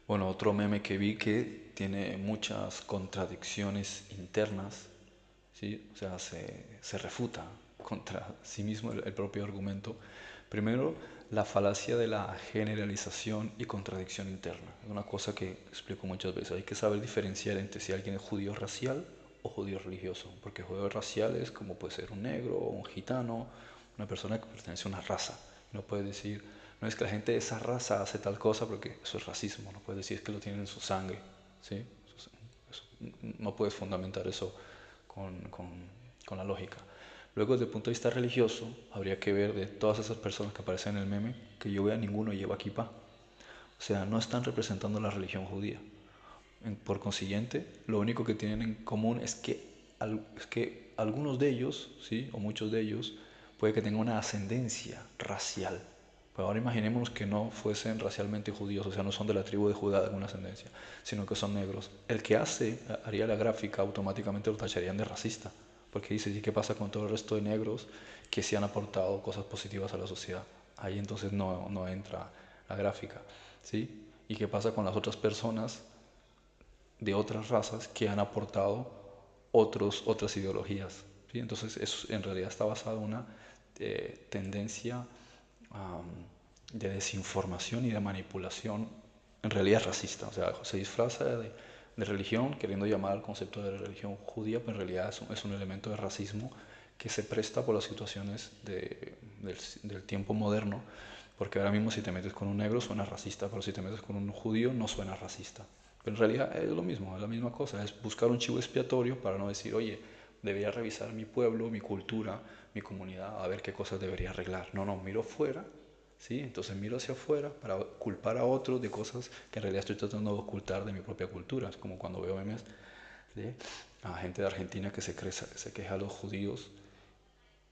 Bueno, otro meme que vi que tiene muchas contradicciones internas, ¿sí? O sea, se refuta contra sí mismo el propio argumento. Primero, la falacia de la generalización y contradicción interna. Es una cosa que explico muchas veces. Hay que saber diferenciar entre si alguien es judío racial o judío religioso. Porque judío racial es como puede ser un negro, un gitano, una persona que pertenece a una raza. No puedes decir, no es que la gente de esa raza hace tal cosa porque eso es racismo. No puedes decir que lo tienen en su sangre. ¿Sí? No puedes fundamentar eso con, con, con la lógica. Luego, desde el punto de vista religioso, habría que ver de todas esas personas que aparecen en el meme, que yo vea ninguno lleva kippah. O sea, no están representando la religión judía. Por consiguiente, lo único que tienen en común es que algunos de ellos, ¿sí? O muchos de ellos, puede que tengan una ascendencia racial. Pero ahora imaginémonos que no fuesen racialmente judíos, o sea, no son de la tribu de Judá de alguna ascendencia, sino que son negros. El que haría la gráfica automáticamente lo tacharían de racista, porque dice, ¿y qué pasa con todo el resto de negros que sí han aportado cosas positivas a la sociedad? Ahí entonces no entra la gráfica, ¿sí? ¿Y qué pasa con las otras personas de otras razas que han aportado otras ideologías? ¿Sí? Entonces, eso en realidad está basado en una tendencia de desinformación y de manipulación, en realidad racista. O sea, se disfraza de religión, queriendo llamar al concepto de religión judía, pero en realidad es un elemento de racismo que se presta por las situaciones del tiempo moderno, porque ahora mismo si te metes con un negro suena racista, pero si te metes con un judío no suena racista. Pero en realidad es lo mismo, es la misma cosa, es buscar un chivo expiatorio para no decir, oye, debería revisar mi pueblo, mi cultura, mi comunidad, a ver qué cosas debería arreglar. No, miro fuera, ¿sí? Entonces miro hacia afuera para culpar a otros de cosas que en realidad estoy tratando de ocultar de mi propia cultura. Es como cuando veo memes de a gente de Argentina que se queja a los judíos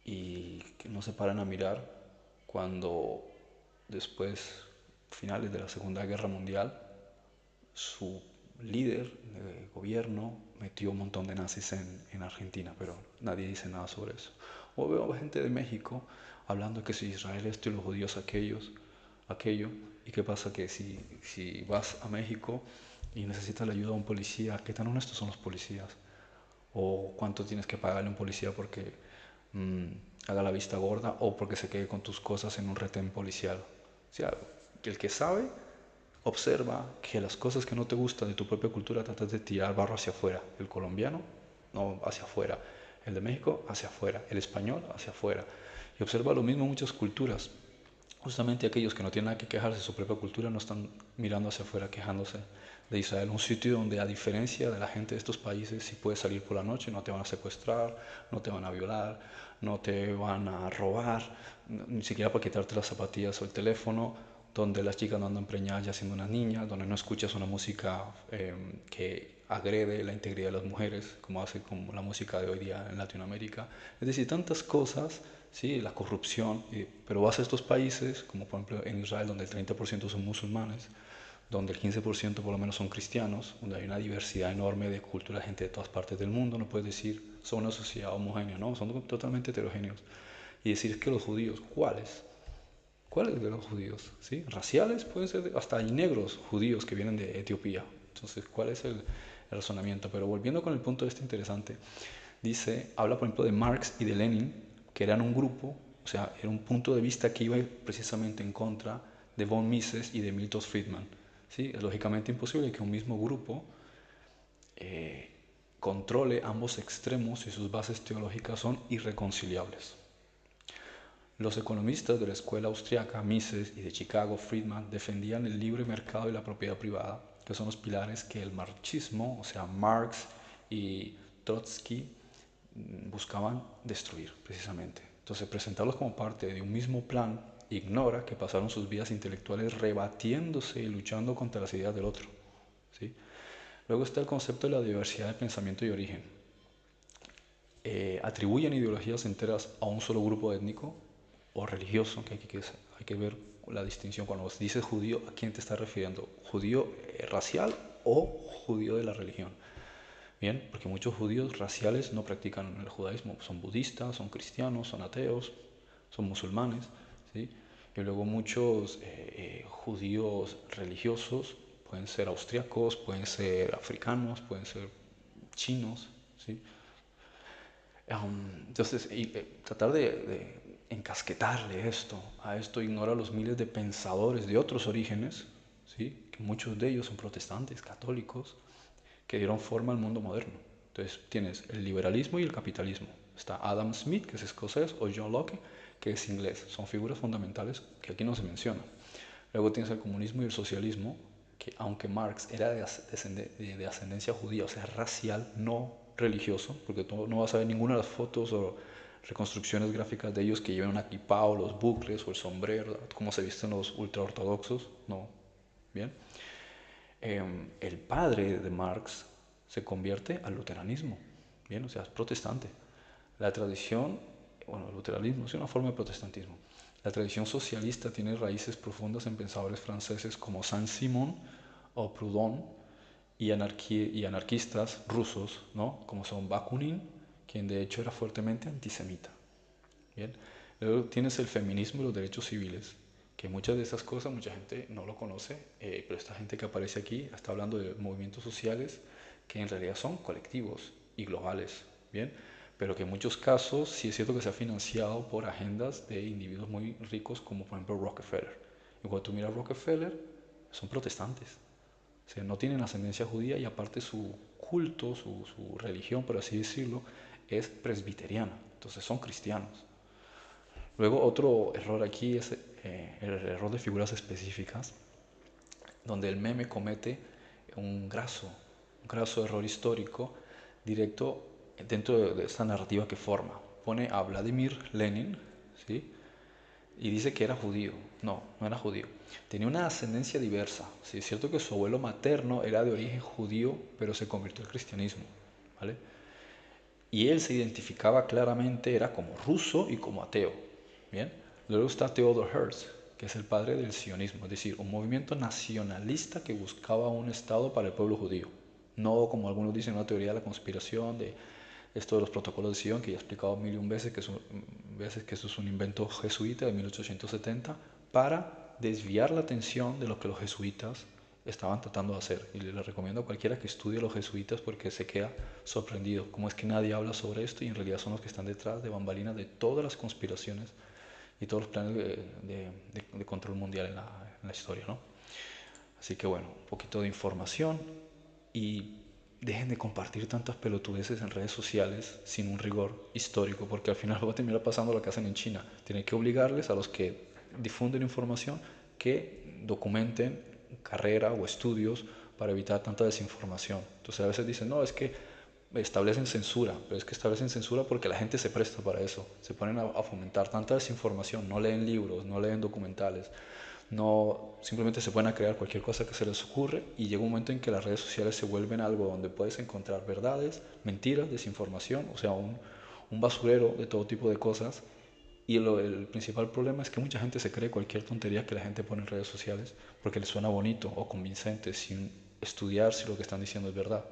y que no se paran a mirar cuando después, finales de la Segunda Guerra Mundial, su líder de gobierno metió un montón de nazis en Argentina, pero nadie dice nada sobre eso. O veo a gente de México hablando que si Israel esto y los judíos aquello, y qué pasa que si vas a México y necesitas la ayuda de un policía, ¿qué tan honestos son los policías? O cuánto tienes que pagarle a un policía porque mmm, haga la vista gorda o porque se quede con tus cosas en un retén policial. O sea, el que sabe observa que las cosas que no te gustan de tu propia cultura tratas de tirar barro hacia afuera. El colombiano, no hacia afuera. El de México, hacia afuera. El español, hacia afuera. Y observa lo mismo en muchas culturas. Justamente aquellos que no tienen nada que quejarse de su propia cultura no están mirando hacia afuera quejándose de Israel, un sitio donde a diferencia de la gente de estos países, si puedes salir por la noche, no te van a secuestrar, no te van a violar, no te van a robar, ni siquiera para quitarte las zapatillas o el teléfono, donde las chicas no andan preñadas ya siendo unas niñas, donde no escuchas una música que agrede la integridad de las mujeres, como hace como la música de hoy día en Latinoamérica. Es decir, tantas cosas, sí, la corrupción, pero vas a estos países, como por ejemplo en Israel, donde el 30% son musulmanes, donde el 15% por lo menos son cristianos, donde hay una diversidad enorme de cultura, gente de todas partes del mundo, no puedes decir son una sociedad homogénea, no, son totalmente heterogéneos. Y decir que los judíos, ¿cuáles? ¿Cuáles de los judíos? ¿Sí? Raciales, pueden ser, hasta hay negros judíos que vienen de Etiopía. Entonces, ¿cuál es el razonamiento? Pero volviendo con el punto de este interesante, dice, habla por ejemplo de Marx y de Lenin, que eran un grupo, o sea, era un punto de vista que iba precisamente en contra de von Mises y de Milton Friedman. ¿Sí? Es lógicamente imposible que un mismo grupo eh, controle ambos extremos y sus bases teológicas son irreconciliables. Los economistas de la escuela austriaca Mises y de Chicago Friedman defendían el libre mercado y la propiedad privada, que son los pilares que el marxismo, o sea, Marx y Trotsky, buscaban destruir precisamente. Entonces, presentarlos como parte de un mismo plan ignora que pasaron sus vidas intelectuales rebatiéndose y luchando contra las ideas del otro. ¿Sí? Luego está el concepto de la diversidad de pensamiento y origen. Atribuyen ideologías enteras a un solo grupo étnico o religioso, que hay que ver la distinción. Cuando dices judío, ¿a quién te estás refiriendo? ¿Judío racial o judío de la religión? Bien, porque muchos judíos raciales no practican el judaísmo, son budistas, son cristianos, son ateos, son musulmanes, ¿sí? Y luego muchos judíos religiosos pueden ser austriacos, pueden ser africanos, pueden ser chinos, ¿sí? Entonces, tratar de encasquetarle esto, a esto ignora los miles de pensadores de otros orígenes, ¿sí? Que muchos de ellos son protestantes, católicos, que dieron forma al mundo moderno. Entonces tienes el liberalismo y el capitalismo. Está Adam Smith, que es escocés, o John Locke, que es inglés. Son figuras fundamentales que aquí no se mencionan. Luego tienes el comunismo y el socialismo, que aunque Marx era de ascendencia judía, o sea, racial, no religioso, porque tú no vas a ver ninguna de las fotos o reconstrucciones gráficas de ellos que lleven un equipado, los bucles o el sombrero, como se visten los ultraortodoxos, no, bien. El padre de Marx se convierte al luteranismo, bien, o sea, es protestante. La tradición, bueno, el luteranismo es una forma de protestantismo. La tradición socialista tiene raíces profundas en pensadores franceses como Saint-Simon o Proudhon y anarquistas rusos, ¿no? Como son Bakunin, quien de hecho era fuertemente antisemita. Bien. Luego tienes el feminismo y los derechos civiles, que muchas de esas cosas mucha gente no lo conoce, pero esta gente que aparece aquí está hablando de movimientos sociales que en realidad son colectivos y globales, ¿bien? Pero que en muchos casos sí es cierto que se ha financiado por agendas de individuos muy ricos como por ejemplo Rockefeller. Y cuando tú miras Rockefeller, son protestantes, o sea, no tienen ascendencia judía y aparte su culto, su religión, por así decirlo, es presbiteriana, entonces son cristianos. Luego otro error aquí es el error de figuras específicas, donde el meme comete un graso error histórico directo dentro de esta narrativa que forma. Pone a Vladimir Lenin, ¿sí? Y dice que era judío. No, no era judío. Tenía una ascendencia diversa. Sí, es cierto que su abuelo materno era de origen judío, pero se convirtió al cristianismo, ¿vale? Y él se identificaba claramente, era como ruso y como ateo. Bien. Luego está Theodor Herzl, que es el padre del sionismo, es decir, un movimiento nacionalista que buscaba un Estado para el pueblo judío. No como algunos dicen, una teoría de la conspiración, de esto de los protocolos de Sion, que ya he explicado mil y un veces que eso es un invento jesuita de 1870, para desviar la atención de lo que los jesuitas estaban tratando de hacer. Y le recomiendo a cualquiera que estudie a los jesuitas porque se queda sorprendido. Cómo es que nadie habla sobre esto y en realidad son los que están detrás de bambalinas de todas las conspiraciones y todos los planes de control mundial en la historia, ¿no? Así que bueno, un poquito de información y dejen de compartir tantas pelotudeces en redes sociales sin un rigor histórico, porque al final va a terminar pasando lo que hacen en China. Tienen que obligarles a los que difunden información que documenten carrera o estudios para evitar tanta desinformación. Entonces a veces dicen, no, es que establecen censura, pero es que establecen censura porque la gente se presta para eso. Se ponen a fomentar tanta desinformación, no leen libros, no leen documentales, no simplemente se pueden crear cualquier cosa que se les ocurre y llega un momento en que las redes sociales se vuelven algo donde puedes encontrar verdades, mentiras, desinformación, o sea, un basurero de todo tipo de cosas. Y el principal problema es que mucha gente se cree cualquier tontería que la gente pone en redes sociales porque les suena bonito o convincente sin estudiar si lo que están diciendo es verdad.